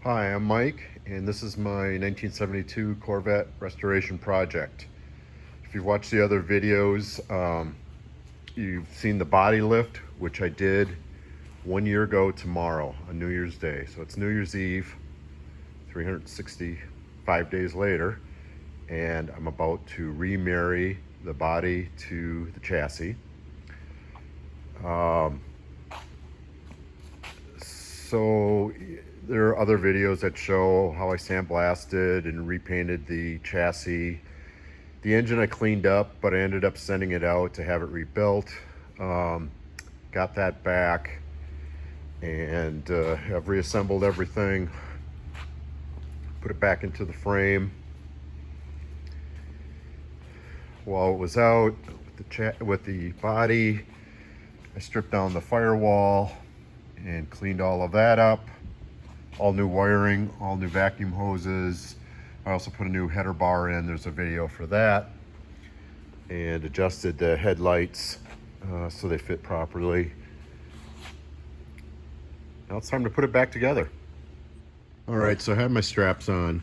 Hi, I'm Mike, and this is my 1972 Corvette restoration project. If you've watched the other videos, you've seen the body lift, which I did 1 year ago tomorrow, on New Year's Day. So it's New Year's Eve, 365 days later, and I'm about to remarry the body to the chassis. So there are other videos that show how I sandblasted and repainted the chassis. The engine I cleaned up, but I ended up sending it out to have it rebuilt. Got that back and have reassembled everything, put it back into the frame. While it was out with the body, I stripped down the firewall and cleaned all of that up. All new wiring, all new vacuum hoses. I also put a new header bar in. There's a video for that. And adjusted the headlights so they fit properly. Now it's time to put it back together. All right, so I have my straps on,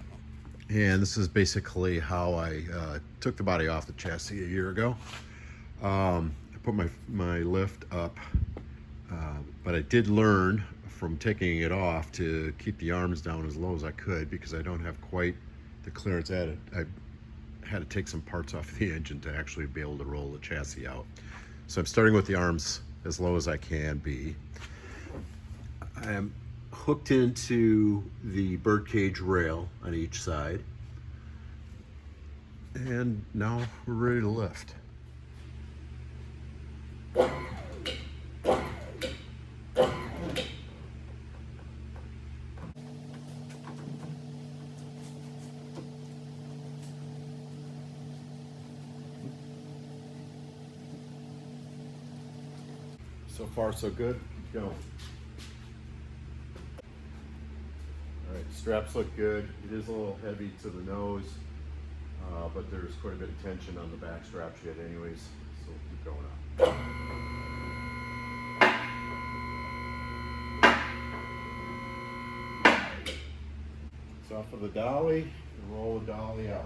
and this is basically how I took the body off the chassis a year ago. I put my lift up, but I did learn from taking it off to keep the arms down as low as I could, because I don't have quite the clearance at it. I had to take some parts off the engine to actually be able to roll the chassis out. So I'm starting with the arms as low as I can be. I am hooked into the birdcage rail on each side, and now we're ready to lift. So far, so good. Keep going. All right, straps look good. It is a little heavy to the nose, but there's quite a bit of tension on the back straps yet anyways, so we'll keep going up. It's off of the dolly, and roll the dolly out.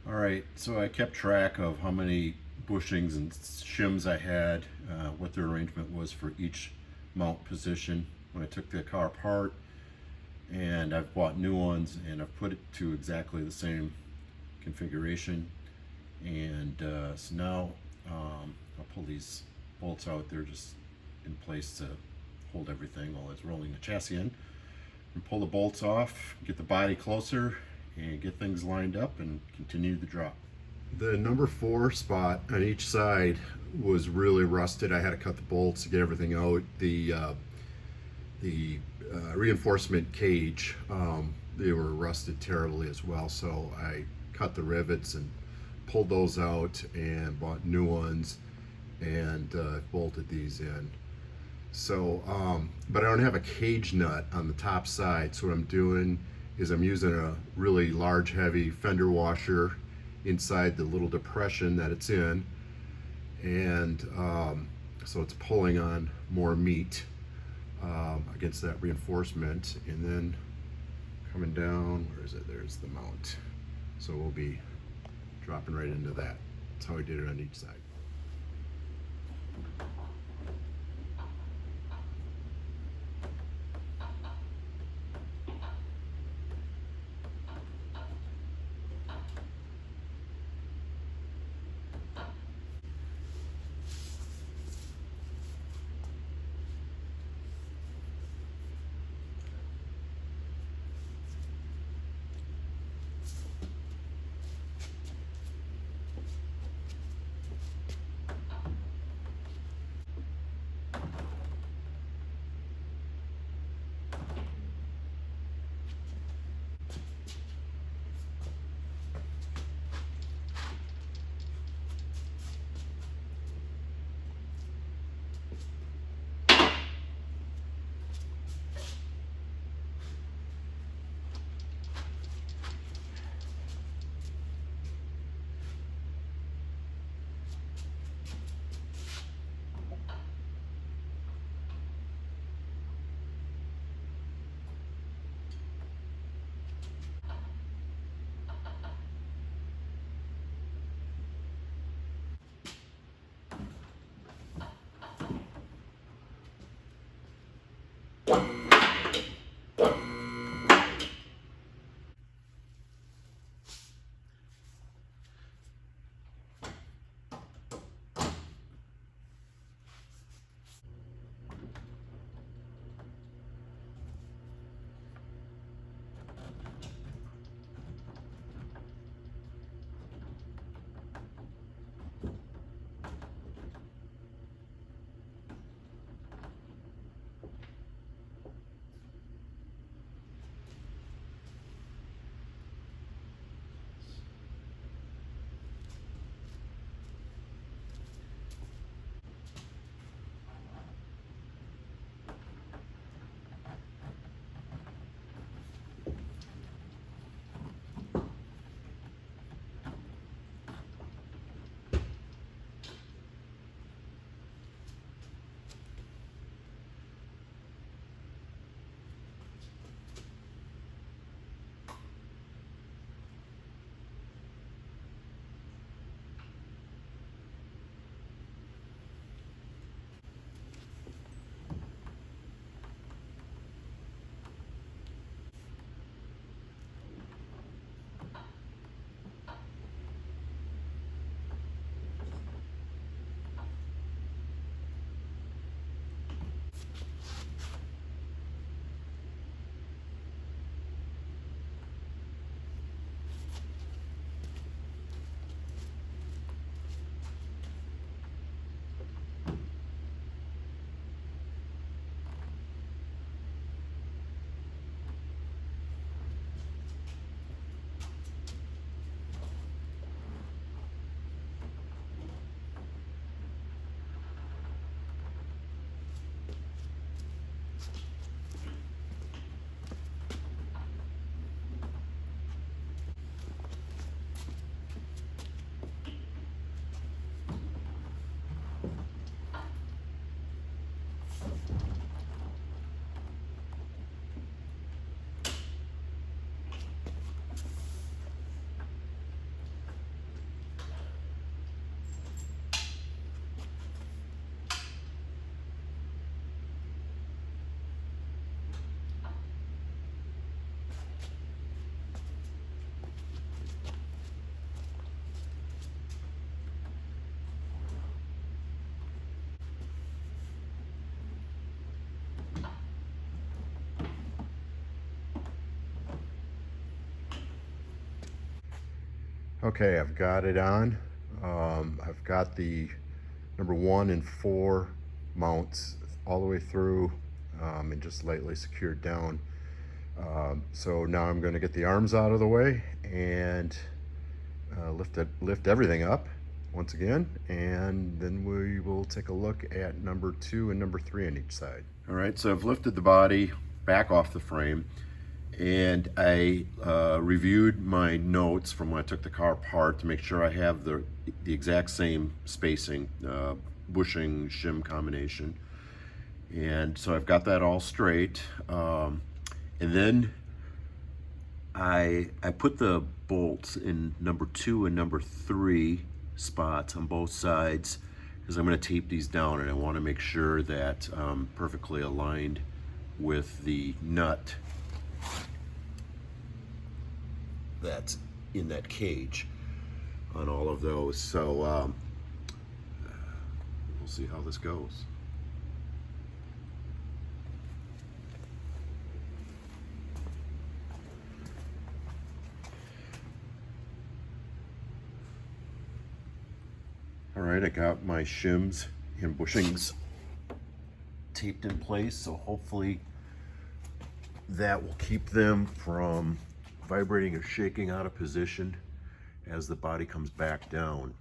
All right, so I kept track of how many bushings and shims I had, what the arrangement was for each mount position when I took the car apart, and I've bought new ones and I've put it to exactly the same configuration. And so now I'll pull these bolts out. They're just in place to hold everything while it's rolling the chassis in. And pull the bolts off, get the body closer, and get things lined up and continue the drop. The number 4 spot on each side was really rusted. I had to cut the bolts to get everything out. The reinforcement cage, they were rusted terribly as well, so I cut the rivets and pulled those out and bought new ones and bolted these in. So, but I don't have a cage nut on the top side. So what I'm doing is I'm using a really large, heavy fender washer inside the little depression that it's in, and so it's pulling on more meat against that reinforcement, and then coming down, where is it? There's the mount. So we'll be dropping right into that. That's how I did it on each side. Okay, I've got it on. I've got the number 1 and 4 mounts all the way through, and just lightly secured down. So now I'm going to get the arms out of the way and lift everything up once again, and then we will take a look at number 2 and number 3 on each side. All right, so I've lifted the body back off the frame, and I reviewed my notes from when I took the car apart to make sure I have the exact same spacing, bushing, shim combination. And so I've got that all straight. And then I put the bolts in number 2 and number 3 spots on both sides, because I'm going to tape these down, and I want to make sure that perfectly aligned with the nut that's in that cage on all of those. So we'll see how this goes. All right, I got my shims and bushings taped in place, so hopefully that will keep them from vibrating or shaking out of position as the body comes back down.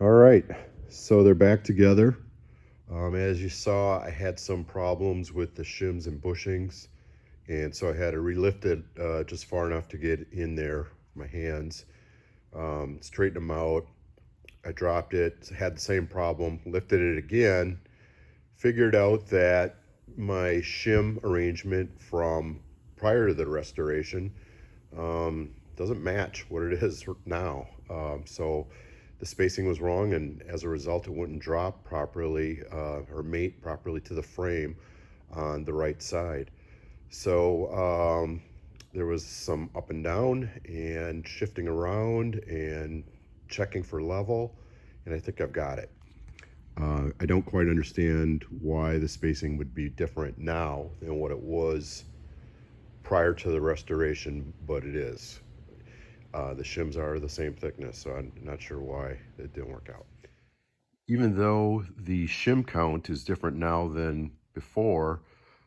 All right, so they're back together. As you saw, I had some problems with the shims and bushings, and so I had to relift it just far enough to get in there, my hands, straighten them out. I dropped it, had the same problem, lifted it again, figured out that my shim arrangement from prior to the restoration doesn't match what it is now. So the spacing was wrong, and as a result it wouldn't drop properly or mate properly to the frame on the right side. So there was some up and down and shifting around and checking for level, and I think I've got it. I don't quite understand why the spacing would be different now than what it was prior to the restoration, but it is. The shims are the same thickness, so I'm not sure why it didn't work out. Even though the shim count is different now than before,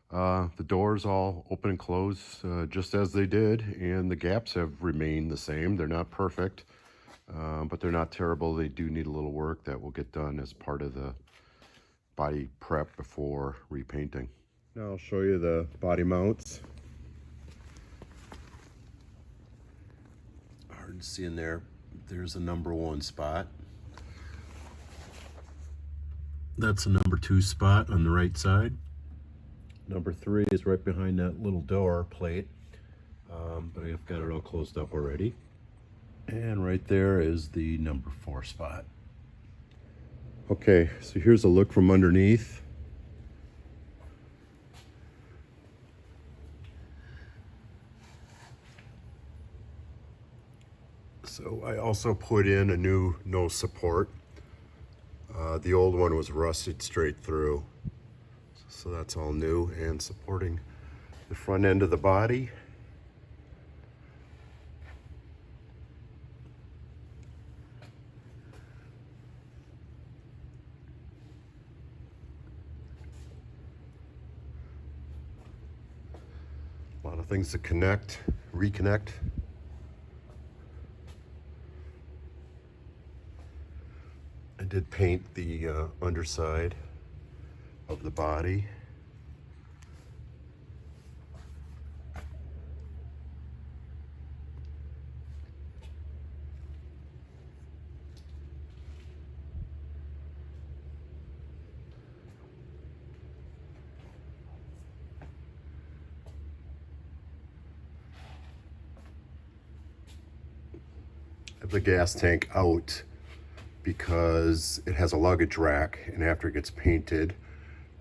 the doors all open and close just as they did, and the gaps have remained the same. They're not perfect, but they're not terrible. They do need a little work that will get done as part of the body prep before repainting. Now I'll show you the body mounts. Hard to see in there. There's a number 1 spot. That's a number 2 spot on the right side. Number 3 is right behind that little door plate, but I've got it all closed up already. And right there is the number 4 spot. Okay, so here's a look from underneath. So I also put in a new nose support. The old one was rusted straight through. So that's all new and supporting the front end of the body. A lot of things to connect, reconnect. I did paint the underside of the body. I have the gas tank out because it has a luggage rack, and after it gets painted,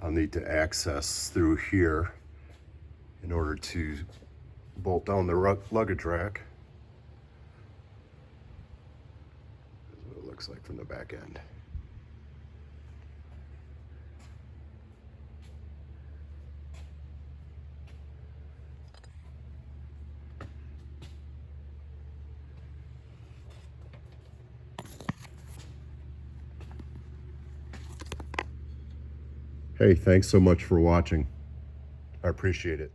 I'll need to access through here in order to bolt down the luggage rack. That's what it looks like from the back end. Hey, thanks so much for watching. I appreciate it.